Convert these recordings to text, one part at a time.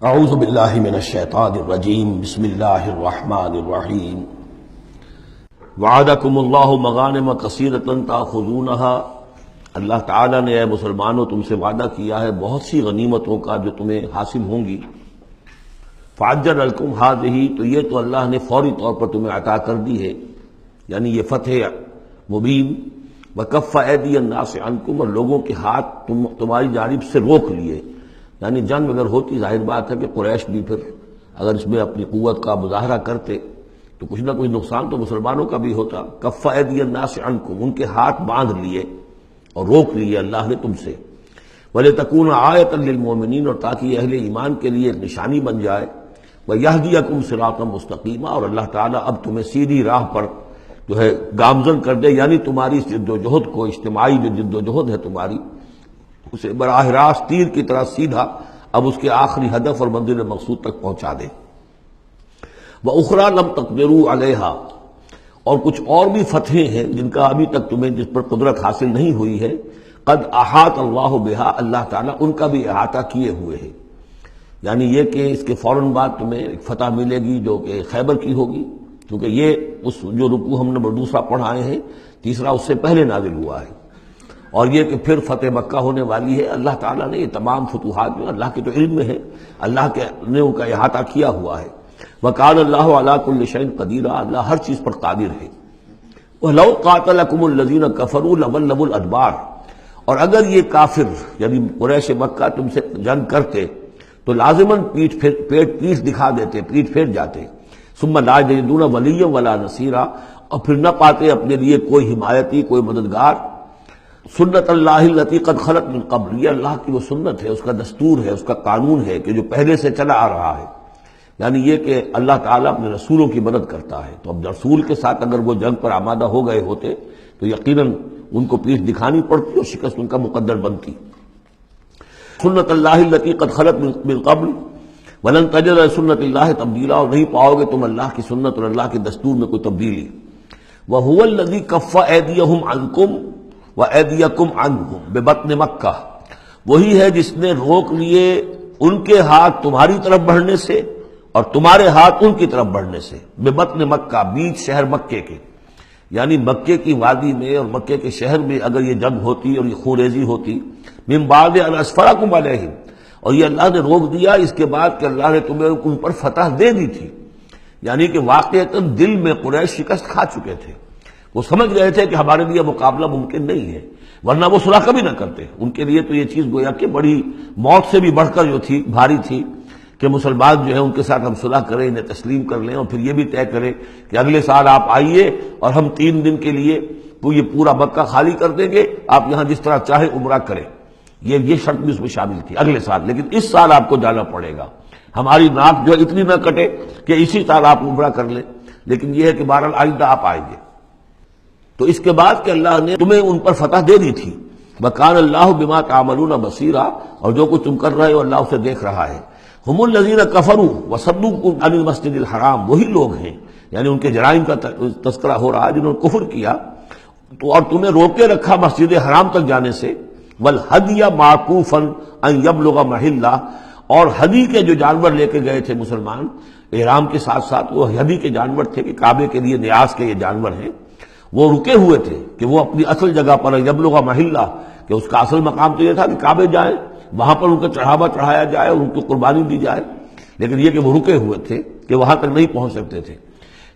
اعوذ باللہ من الشیطان الرجیم بسم اللہ الرحمن الرحیم وعدکم اللہ مغانم کثیرۃ تأخذونها، اللہ تعالیٰ نے اے مسلمانوں تم سے وعدہ کیا ہے بہت سی غنیمتوں کا جو تمہیں حاصل ہوں گی۔ فعجل لکم ہذہ، تو یہ تو اللہ نے فوری طور پر تمہیں عطا کر دی ہے، یعنی یہ فتح مبین۔ وکف ایدی الناس عنکم، اور لوگوں کے ہاتھ تمہاری جانب سے روک لیے، یعنی جنگ اگر ہوتی ظاہر بات ہے کہ قریش بھی پھر اگر اس میں اپنی قوت کا مظاہرہ کرتے تو کچھ نہ کچھ نقصان تو مسلمانوں کا بھی ہوتا۔ کف ایدی الناس عنکم، ان کے ہاتھ باندھ لیے اور روک لیے اللہ نے تم سے۔ وَلِتَكُونَ آیَةً لِّلْمُؤْمِنِينَ، اور تاکہ اہل ایمان کے لیے ایک نشانی بن جائے۔ وَيَهْدِيَكُمْ صِرَاطًا مُسْتَقِيمًا، اور اللہ تعالیٰ اب تمہیں سیدھی راہ پر جو ہے گامزن کر دے، یعنی تمہاری جد و جہد کو، اجتماعی جو جد و جہد ہے تمہاری، اسے براہ راست تیر کی طرح سیدھا اب اس کے آخری ہدف اور منزل مقصود تک پہنچا دے۔ وَأُخْرَىٰ لَمْ تَقْدِرُوا عَلَيْهَا، اور کچھ اور بھی فتحیں ہیں جن کا ابھی تک تمہیں جس پر قدرت حاصل نہیں ہوئی ہے۔ قد احاط اللہ بہا، اللہ تعالیٰ ان کا بھی احاطہ کیے ہوئے ہے، یعنی یہ کہ اس کے فوراً بعد تمہیں ایک فتح ملے گی جو کہ خیبر کی ہوگی، کیونکہ یہ اس جو رکوع ہم نے دوسرا پڑھائے ہیں، تیسرا اس سے پہلے نازل ہوا ہے، اور یہ کہ پھر فتح مکہ ہونے والی ہے۔ اللہ تعالیٰ نے یہ تمام فتوحات میں، اللہ کے تو علم میں ہے، اللہ کے نے ان کا احاطہ کیا ہوا ہے۔ وَكَانَ اللَّهُ عَلَىٰ كُلِّ شَيْءٍ قَدِيرًا، اللہ ہر چیز پر قادر ہے۔ وَلَوْ قَاتَلَكُمُ الَّذِينَ كَفَرُوا لَوَلَّوُا الْأَدْبَارَ، اور اگر یہ کافر یعنی قریش مکہ تم سے جنگ کرتے تو لازماً پیٹ دکھا دیتے، پیٹ پھیر جاتے۔ ثُمَّ لَا يَجِدُونَ وَلِيًّا وَلَا نَصِيرًا، اور پھر نہ پاتے اپنے لیے کوئی حمایتی، کوئی مددگار۔ سنت اللہ التی قد خلت من قبل، یہ اللہ کی وہ سنت ہے، اس کا دستور ہے، اس کا قانون ہے کہ جو پہلے سے چلا آ رہا ہے، یعنی یہ کہ اللہ تعالیٰ اپنے رسولوں کی مدد کرتا ہے۔ تو اب رسول کے ساتھ اگر وہ جنگ پر آمادہ ہو گئے ہوتے تو یقیناً ان کو پیٹھ دکھانی پڑتی اور شکست ان کا مقدر بنتی۔ سنت اللہ التی قد خلت من قبل ولن تجد لسنت اللہ تبدیلا، اور نہیں پاؤ گے تم اللہ کی سنت اور اللہ کے دستور میں کوئی تبدیلی۔ وَهُوَ الَّذِي كَفَّ أَيْدِيَهُمْ عَنْكُمْ وَأَيْدِيَكُمْ عَنْهُمْ بِبَطْنِ مکہ، وہی ہے جس نے روک لیے ان کے ہاتھ تمہاری طرف بڑھنے سے اور تمہارے ہاتھ ان کی طرف بڑھنے سے۔ بِبَطْنِ مکہ، بیچ شہر مکے کے، یعنی مکے کی وادی میں اور مکے کے شہر میں اگر یہ جنگ ہوتی اور یہ خون ریزی ہوتی، من بعد ان اسفرکم علیہم، اور یہ اللہ نے روک دیا اس کے بعد کہ اللہ نے تمہیں ان پر فتح دے دی تھی، یعنی کہ واقعتاً دل میں قریش شکست کھا چکے تھے، وہ سمجھ رہے تھے کہ ہمارے لیے مقابلہ ممکن نہیں ہے، ورنہ وہ صلح کبھی نہ کرتے۔ ان کے لیے تو یہ چیز گویا کہ بڑی موت سے بھی بڑھ کر جو تھی، بھاری تھی، کہ مسلمان جو ہے ان کے ساتھ ہم صلح کریں، انہیں تسلیم کر لیں، اور پھر یہ بھی طے کریں کہ اگلے سال آپ آئیے اور ہم 3 دن کے لیے یہ پورا مکہ خالی کر دیں گے، آپ یہاں جس طرح چاہے عمرہ کریں۔ یہ شرط بھی اس میں شامل تھی اگلے سال، لیکن اس سال آپ کو جانا پڑے گا، ہماری ناک جو اتنی نہ کٹے کہ اسی سال آپ عمرہ کر لیں، لیکن یہ ہے کہ بہرحال آئندہ آپ آئیں گے۔ تو اس کے بعد کہ اللہ نے تمہیں ان پر فتح دے دی تھی۔ وَكَانَ اللَّهُ بِمَا تَعْمَلُونَ بَصِيرًا، اور جو کچھ تم کر رہے ہو اللہ اسے دیکھ رہا ہے۔ هُمُ الَّذِينَ كَفَرُوا وَصَدُّوكُمْ عَنِ الْمَسْجِدِ الْحَرَامِ، وہی لوگ ہیں، یعنی ان کے جرائم کا تذکرہ ہو رہا ہے جنہوں نے کفر کیا تو اور تمہیں روکے رکھا مسجد حرام تک جانے سے۔ وَالْهَدْيَ مَعْكُوفًا أَن يَبْلُغَ مَحِلَّهُ، اور ہدی کے جو جانور لے کے گئے تھے مسلمان احرام کے ساتھ ساتھ، وہ ہدی کے جانور تھے کہ کعبے کے لیے نیاز کے یہ جانور ہیں، وہ رکے ہوئے تھے کہ وہ اپنی اصل جگہ پر یبلغ محلہ، کہ اس کا اصل مقام تو یہ تھا کہ کعبے جائیں، وہاں پر ان کا چڑھاوا چڑھایا جائے اور ان کی قربانی دی جائے، لیکن یہ کہ وہ رکے ہوئے تھے کہ وہاں تک نہیں پہنچ سکتے تھے۔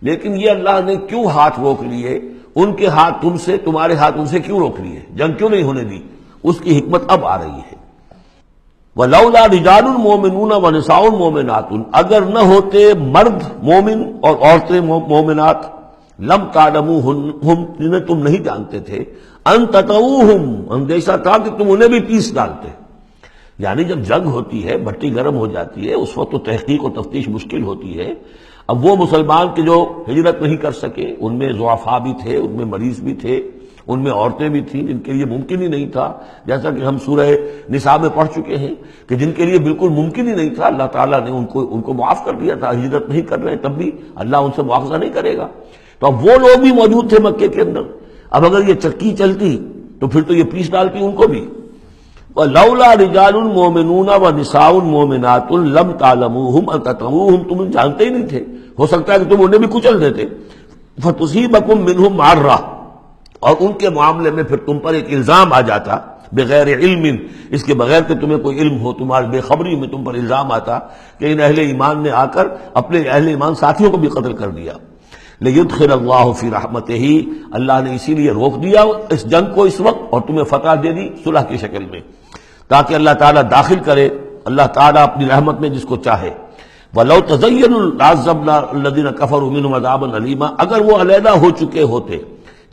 لیکن یہ اللہ نے کیوں ہاتھ روک لیے، ان کے ہاتھ تم سے، تمہارے ہاتھ ان سے کیوں روک لیے، جنگ کیوں نہیں ہونے دی، اس کی حکمت اب آ رہی ہے۔ وَلَوْلَا رِجَالٌ مُؤْمِنُونَ وَنِسَاءٌ مُؤْمِنَاتٌ، اگر نہ ہوتے مرد مومن اور عورتیں مومنات، لم تعلموہم، جنہیں تم نہیں جانتے تھے، ان تطؤوہم، اندیشہ تھا کہ تم انہیں بھی پیس ڈالتے، یعنی جب جنگ ہوتی ہے، بھٹی گرم ہو جاتی ہے، اس وقت تو تحقیق و تفتیش مشکل ہوتی ہے۔ اب وہ مسلمان کے جو ہجرت نہیں کر سکے، ان میں ضعفاء بھی تھے، ان میں مریض بھی تھے، ان میں عورتیں بھی تھیں جن کے لیے ممکن ہی نہیں تھا، جیسا کہ ہم سورہ نساء میں پڑھ چکے ہیں کہ جن کے لیے بالکل ممکن ہی نہیں تھا، اللہ تعالیٰ نے ان کو معاف کر دیا تھا، ہجرت نہیں کر رہے تب بھی اللہ ان سے مواخذہ نہیں کرے گا۔ تو اب وہ لوگ بھی موجود تھے مکے کے اندر، اب اگر یہ چکی چلتی تو پھر تو یہ پیس ڈالتی ان کو بھی۔ وَلَوْلَا رِجَالٌ مُؤْمِنُونَ وَنِسَاءٌ مُؤْمِنَاتٌ لَمْ تَعْلَمُوهُمْ أَن تَطَئُوهُم، تم جانتے ہی نہیں تھے، ہو سکتا ہے کہ تم انہیں بھی کچل دیتے، فَتُصِيبَكُم مِّنْهُم مَّعَرَّةٌ، اور ان کے معاملے میں پھر تم پر ایک الزام آ جاتا بغیر علم، اس کے بغیر کہ تمہیں کوئی علم ہو، تمہاری بے خبری میں تم پر الزام آتا کہ ان اہل ایمان نے آ کر اپنے اہل ایمان ساتھیوں کو بھی قتل کر دیا۔ لیدخل اللہ فی رحمتہ، اللہ نے اسی لیے روک دیا اس جنگ کو اس وقت اور تمہیں فتح دے دی صلح کی شکل میں، تاکہ اللہ تعالیٰ داخل کرے اللہ تعالیٰ اپنی رحمت میں جس کو چاہے۔ وَلَوْ تَزَيَّنُوا لَعَذَّبْنَا الَّذِينَ كَفَرُوا مِنْهُمْ عَذَابًا أَلِيمًا، اگر وہ علیحدہ ہو چکے ہوتے،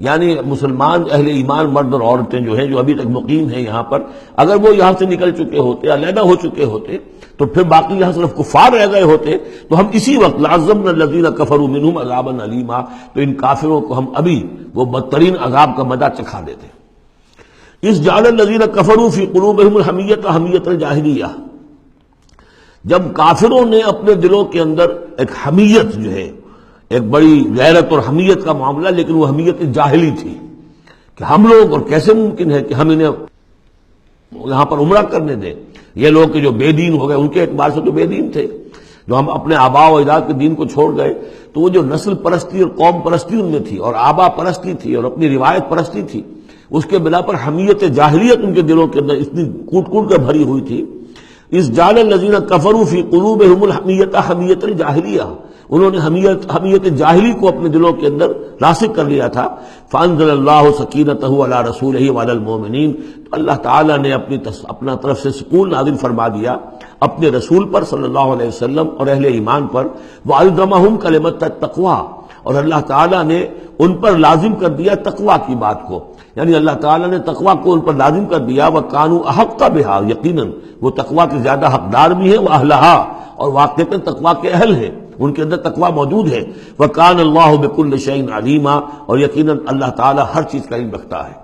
یعنی مسلمان اہل ایمان مرد اور عورتیں جو ہیں جو ابھی تک مقیم ہیں یہاں پر، اگر وہ یہاں سے نکل چکے ہوتے، علیحدہ ہو چکے ہوتے، تو پھر باقی یہاں صرف کفار رہ گئے ہوتے، تو ہم اسی وقت لَعَذَّبْنَا الَّذِينَ كَفَرُوا مِنْهُمْ عَذَابًا أَلِيمًا، تو ان کافروں کو ہم ابھی وہ بدترین عذاب کا مزہ چکھا دیتے۔ اس جعل الذین کفروا فی قلوبہم الحمیۃ حمیۃ الجاہلیہ، جب کافروں نے اپنے دلوں کے اندر ایک حمیت جو ہے، ایک بڑی غیرت اور حمیت کا معاملہ، لیکن وہ حمیت جاہلی تھی کہ ہم لوگ، اور کیسے ممکن ہے کہ ہم انہیں یہاں پر عمرہ کرنے دیں، یہ لوگ کہ جو بے دین ہو گئے، ان کے اعتبار سے تو بے دین تھے، جو ہم اپنے آبا و اجداد کے دین کو چھوڑ گئے، تو وہ جو نسل پرستی اور قوم پرستی ان میں تھی، اور آبا پرستی تھی، اور اپنی روایت پرستی تھی، اس کے بنا پر حمیت جاہلیت ان کے دلوں کے اندر اتنی کوٹ کوٹ کر بھری ہوئی تھی۔ اس جعل الذین کفروا فی قلوبہم الحمیۃ حمیۃ الجاہلیہ، انہوں نے حمیت جاہلی کو اپنے دلوں کے اندر راسخ کر لیا تھا۔ فانزل اللہ سکینتہ علی رسولہ وعلی المؤمنین، تو اللہ تعالیٰ نے اپنا طرف سے سکون نازل فرما دیا اپنے رسول پر صلی اللہ علیہ وسلم اور اہل ایمان پر، وَأَلْزَمَهُمْ كَلِمَةَ التَّقْوَىٰ، اور اللہ تعالیٰ نے ان پر لازم کر دیا تقویٰ کی بات کو، یعنی اللہ تعالیٰ نے تقویٰ کو ان پر لازم کر دیا۔ وَكَانُوا أَحَقَّ بِهَا، یقیناً وہ تقویٰ کے زیادہ حقدار بھی ہیں، وَأَهْلَهَا، اور واقعتاً تقویٰ کے اہل ہیں، ان کے اندر تقویٰ موجود ہے۔ وَكَانَ اللَّهُ بِكُلِّ شَيْءٍ عَلِيمًا، اور یقیناً اللہ تعالیٰ ہر چیز کا علم رکھتا ہے۔